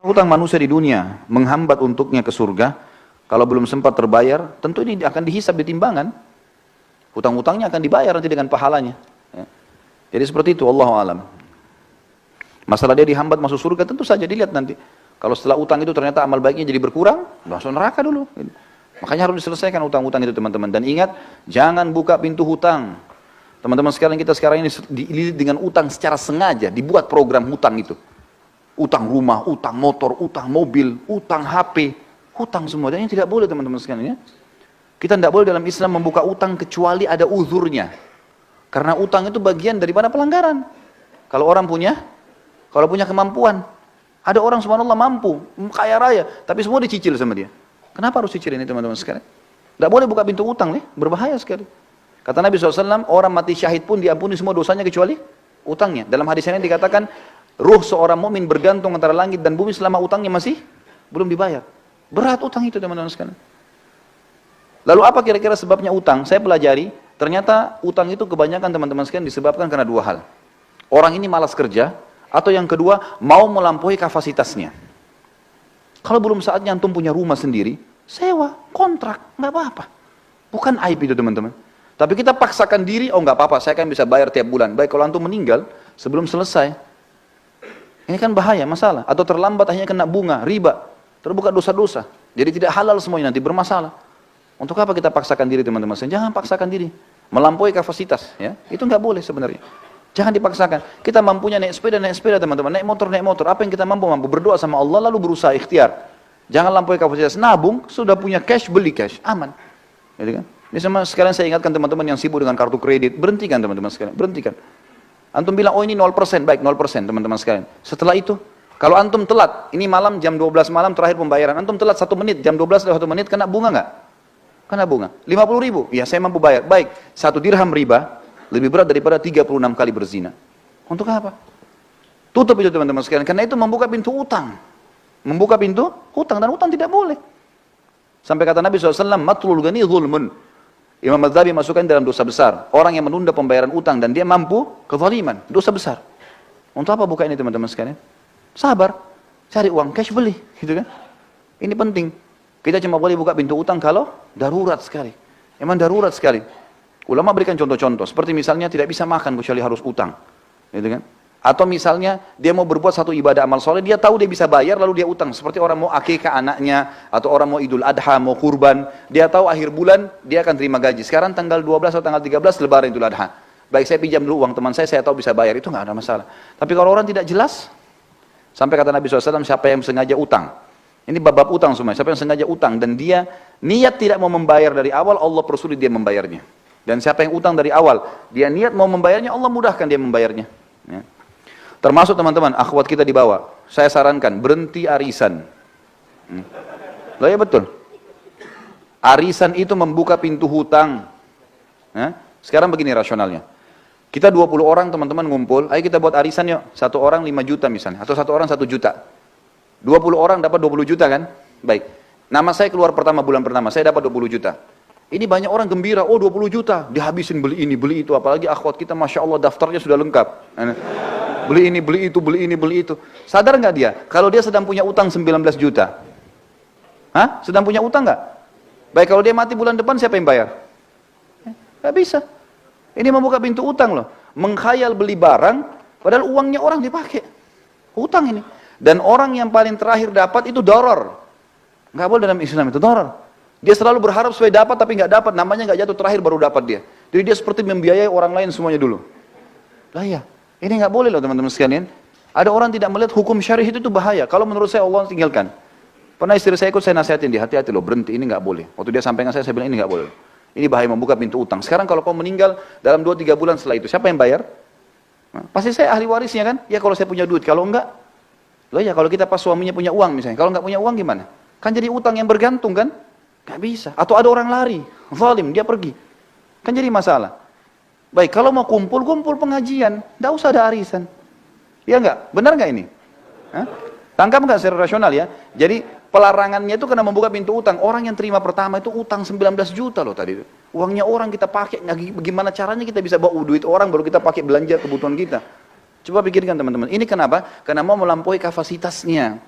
hutang manusia di dunia menghambat untuknya ke surga, kalau belum sempat terbayar, tentu ini akan dihisab di timbangan. Hutang-hutangnya akan dibayar nanti dengan pahalanya. Ya. Jadi seperti itu, Allahu a'lam. Masalah dia dihambat masuk surga, tentu saja dilihat nanti. Kalau setelah utang itu ternyata amal baiknya jadi berkurang, langsung neraka dulu. Makanya harus diselesaikan utang-utang itu teman-teman. Dan ingat, jangan buka pintu hutang. Teman-teman sekalian, kita sekarang ini dililit dengan utang secara sengaja, dibuat program hutang itu. Utang rumah, utang motor, utang mobil, utang HP, hutang semua. Dan ini tidak boleh teman-teman sekalian ya. Kita tidak boleh dalam Islam membuka utang kecuali ada uzurnya. Karena utang itu bagian daripada pelanggaran. Kalau orang punya, kalau punya kemampuan. Ada orang subhanallah mampu, kaya raya, tapi semua dicicil sama dia. Kenapa harus cicil ini teman-teman sekalian? Tidak boleh buka pintu utang nih, berbahaya sekali. Kata Nabi SAW, orang mati syahid pun diampuni semua dosanya kecuali utangnya. Dalam hadis ini dikatakan, ruh seorang mukmin bergantung antara langit dan bumi selama utangnya masih belum dibayar. Berat utang itu teman-teman sekalian. Lalu apa kira-kira sebabnya utang? Saya pelajari, ternyata utang itu kebanyakan teman-teman sekalian disebabkan karena dua hal. Orang ini malas kerja, atau yang kedua, mau melampaui kapasitasnya. Kalau belum saatnya antum punya rumah sendiri, sewa, kontrak, nggak apa-apa. Bukan aib itu teman-teman. Tapi kita paksakan diri, oh nggak apa-apa, saya kan bisa bayar tiap bulan. Baik kalau antum meninggal, sebelum selesai. Ini kan bahaya, masalah. Atau terlambat akhirnya kena bunga, riba. Terbuka dosa-dosa. Jadi tidak halal semuanya, nanti bermasalah. Untuk apa kita paksakan diri teman-teman? Jangan paksakan diri. Melampaui kapasitas. Ya, itu nggak boleh sebenarnya. Jangan dipaksakan. Kita mampunya naik sepeda teman-teman. Naik motor. Apa yang kita mampu? Berdoa sama Allah lalu berusaha ikhtiar. Jangan lampaui kapasitas. Nabung, sudah punya cash, beli cash. Aman. Jadi kan? Ini sama sekalian saya ingatkan teman-teman yang sibuk dengan kartu kredit. Berhentikan teman-teman sekalian. Berhentikan. Antum bilang, oh ini 0%. Baik, 0% teman-teman sekalian. Setelah itu, kalau antum telat, ini malam jam 12 malam terakhir pembayaran. Antum telat 1 menit, jam 12 lewat 1 menit, kena bunga nggak? Kena bunga. 50.000. Ya saya mampu bayar. Baik, 1 dirham riba. Lebih berat daripada 36 kali berzina. Untuk apa? Tutup itu teman-teman sekalian. Karena itu membuka pintu utang. Membuka pintu utang. Dan utang tidak boleh. Sampai kata Nabi SAW, matlul ghani zulmun. Imam Madzhabi masukkan dalam dosa besar. Orang yang menunda pembayaran utang dan dia mampu kezaliman. Dosa besar. Untuk apa buka ini teman-teman sekalian? Sabar. Cari uang cash beli. Gitu kan? Ini penting. Kita cuma boleh buka pintu utang kalau darurat sekali. Emang darurat sekali. Ulama berikan contoh-contoh, seperti misalnya tidak bisa makan kecuali harus utang, gitu kan? Atau misalnya dia mau berbuat satu ibadah amal soleh, dia tahu dia bisa bayar lalu dia utang. Seperti orang mau akikah anaknya, atau orang mau idul adha, mau kurban, dia tahu akhir bulan dia akan terima gaji. Sekarang tanggal 12 atau tanggal 13 lebaran idul adha. Baik saya pinjam dulu uang teman saya tahu bisa bayar, itu nggak ada masalah. Tapi kalau orang tidak jelas, sampai kata Nabi SAW, siapa yang sengaja utang, ini bab-bab utang semua, siapa yang sengaja utang dan dia niat tidak mau membayar dari awal, Allah persulit dia membayarnya. Dan siapa yang utang dari awal, dia niat mau membayarnya, Allah mudahkan dia membayarnya. Ya. Termasuk teman-teman, akhwat kita di bawah, saya sarankan, berhenti arisan. Loh ya betul. Arisan itu membuka pintu hutang. Ya. Sekarang begini rasionalnya. Kita 20 orang teman-teman ngumpul, ayo kita buat arisan yuk. 1 orang 5 juta misalnya, atau 1 orang 1 juta. 20 orang dapat 20 juta kan? Baik. Nama saya keluar pertama, bulan pertama, saya dapat 20 juta. Ini banyak orang gembira, oh 20 juta, dihabisin beli ini, beli itu. Apalagi akhwat kita, Masya Allah daftarnya sudah lengkap. Beli ini, beli itu, beli ini, beli itu. Sadar nggak dia? Kalau dia sedang punya utang 19 juta. Hah? Sedang punya utang nggak? Baik, kalau dia mati bulan depan, siapa yang bayar? Nggak bisa. Ini membuka pintu utang loh. Mengkhayal beli barang, padahal uangnya orang dipakai. Utang ini. Dan orang yang paling terakhir dapat itu doror. Nggak boleh dalam Islam itu, doror. Dia selalu berharap supaya dapat tapi nggak dapat, namanya nggak jatuh, terakhir baru dapat dia. Jadi dia seperti membiayai orang lain semuanya dulu. Lah ya, ini nggak boleh loh teman-teman sekalian. Ada orang tidak melihat hukum syarih itu bahaya. Kalau menurut saya Allah tinggalkan. Pernah istri saya ikut, saya nasihatin dia, hati-hati loh, berhenti, ini nggak boleh. Waktu dia sampaikan saya bilang ini nggak boleh. Ini bahaya, membuka pintu utang. Sekarang kalau kau meninggal dalam 2-3 bulan setelah itu, siapa yang bayar? Nah, pasti saya ahli warisnya kan? Ya kalau saya punya duit, kalau enggak, loh ya kalau kita pas suaminya punya uang misalnya, kalau nggak punya uang gimana? Kan jadi utang yang bergantung kan? Gak bisa. Atau ada orang lari, zalim, dia pergi. Kan jadi masalah. Baik, kalau mau kumpul pengajian. Gak usah ada arisan. Iya enggak? Benar enggak ini? Hah? Tangkap enggak secara rasional ya? Jadi pelarangannya itu karena membuka pintu utang. Orang yang terima pertama itu utang 19 juta loh tadi. Uangnya orang kita pakai. Bagaimana caranya kita bisa bawa duit orang baru kita pakai belanja kebutuhan kita? Coba pikirkan teman-teman. Ini kenapa? Karena mau melampaui kapasitasnya.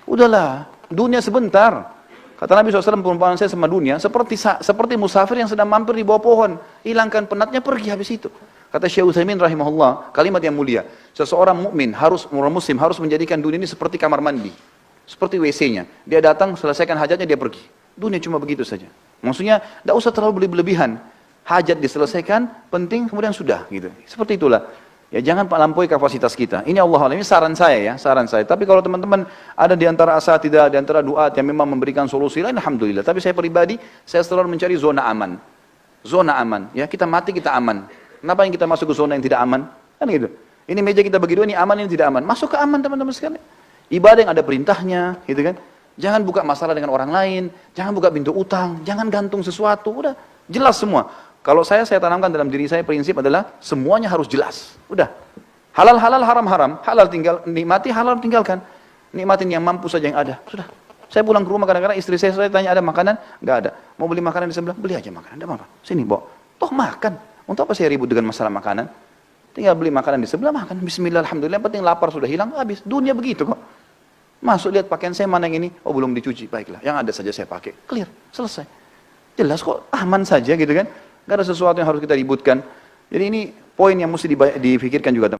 Udahlah, dunia sebentar. Kata Nabi SAW, perumpamaan saya sama dunia, seperti musafir yang sedang mampir di bawah pohon. Hilangkan penatnya, pergi habis itu. Kata Syekh Utsaimin rahimahullah, kalimat yang mulia. Seseorang mukmin orang muslim harus menjadikan dunia ini seperti kamar mandi. Seperti WC-nya. Dia datang, selesaikan hajatnya, dia pergi. Dunia cuma begitu saja. Maksudnya, tidak usah terlalu berlebihan. Hajat diselesaikan, penting, kemudian sudah. Gitu. Seperti itulah. Ya jangan melampaui kapasitas kita. Ini Allah, ini saran saya ya, saran saya. Tapi kalau teman-teman ada di antara asatidzah, di antara duat yang memang memberikan solusi lain, alhamdulillah. Tapi saya pribadi, saya selalu mencari zona aman. Zona aman, ya kita mati kita aman. Kenapa yang kita masuk ke zona yang tidak aman? Kan gitu. Ini meja kita bagi dua, ini aman, ini tidak aman. Masuk ke aman teman-teman sekalian. Ibadah yang ada perintahnya, gitu kan. Jangan buka masalah dengan orang lain, jangan buka pintu utang, jangan gantung sesuatu, udah jelas semua. Kalau saya tanamkan dalam diri saya prinsip adalah semuanya harus jelas. Udah. Halal-halal, haram-haram. Halal tinggal nikmati, halal tinggalkan. Nikmatin yang mampu saja yang ada. Sudah. Saya pulang ke rumah kadang-kadang istri saya tanya ada makanan? Enggak ada. Mau beli makanan di sebelah? Beli aja makanan. Enggak apa-apa. Sini, bawa. Toh makan. Untuk apa saya ribut dengan masalah makanan? Tinggal beli makanan di sebelah, makan. Bismillah, alhamdulillah. Yang penting lapar sudah hilang, habis. Dunia begitu kok. Masuk lihat pakaian saya mana yang ini? Oh belum dicuci. Baiklah. Yang ada saja saya pakai. Clear. Selesai. Jelas kok. Aman saja gitu kan. Gak ada sesuatu yang harus kita ributkan. Jadi ini poin yang mesti dipikirkan juga.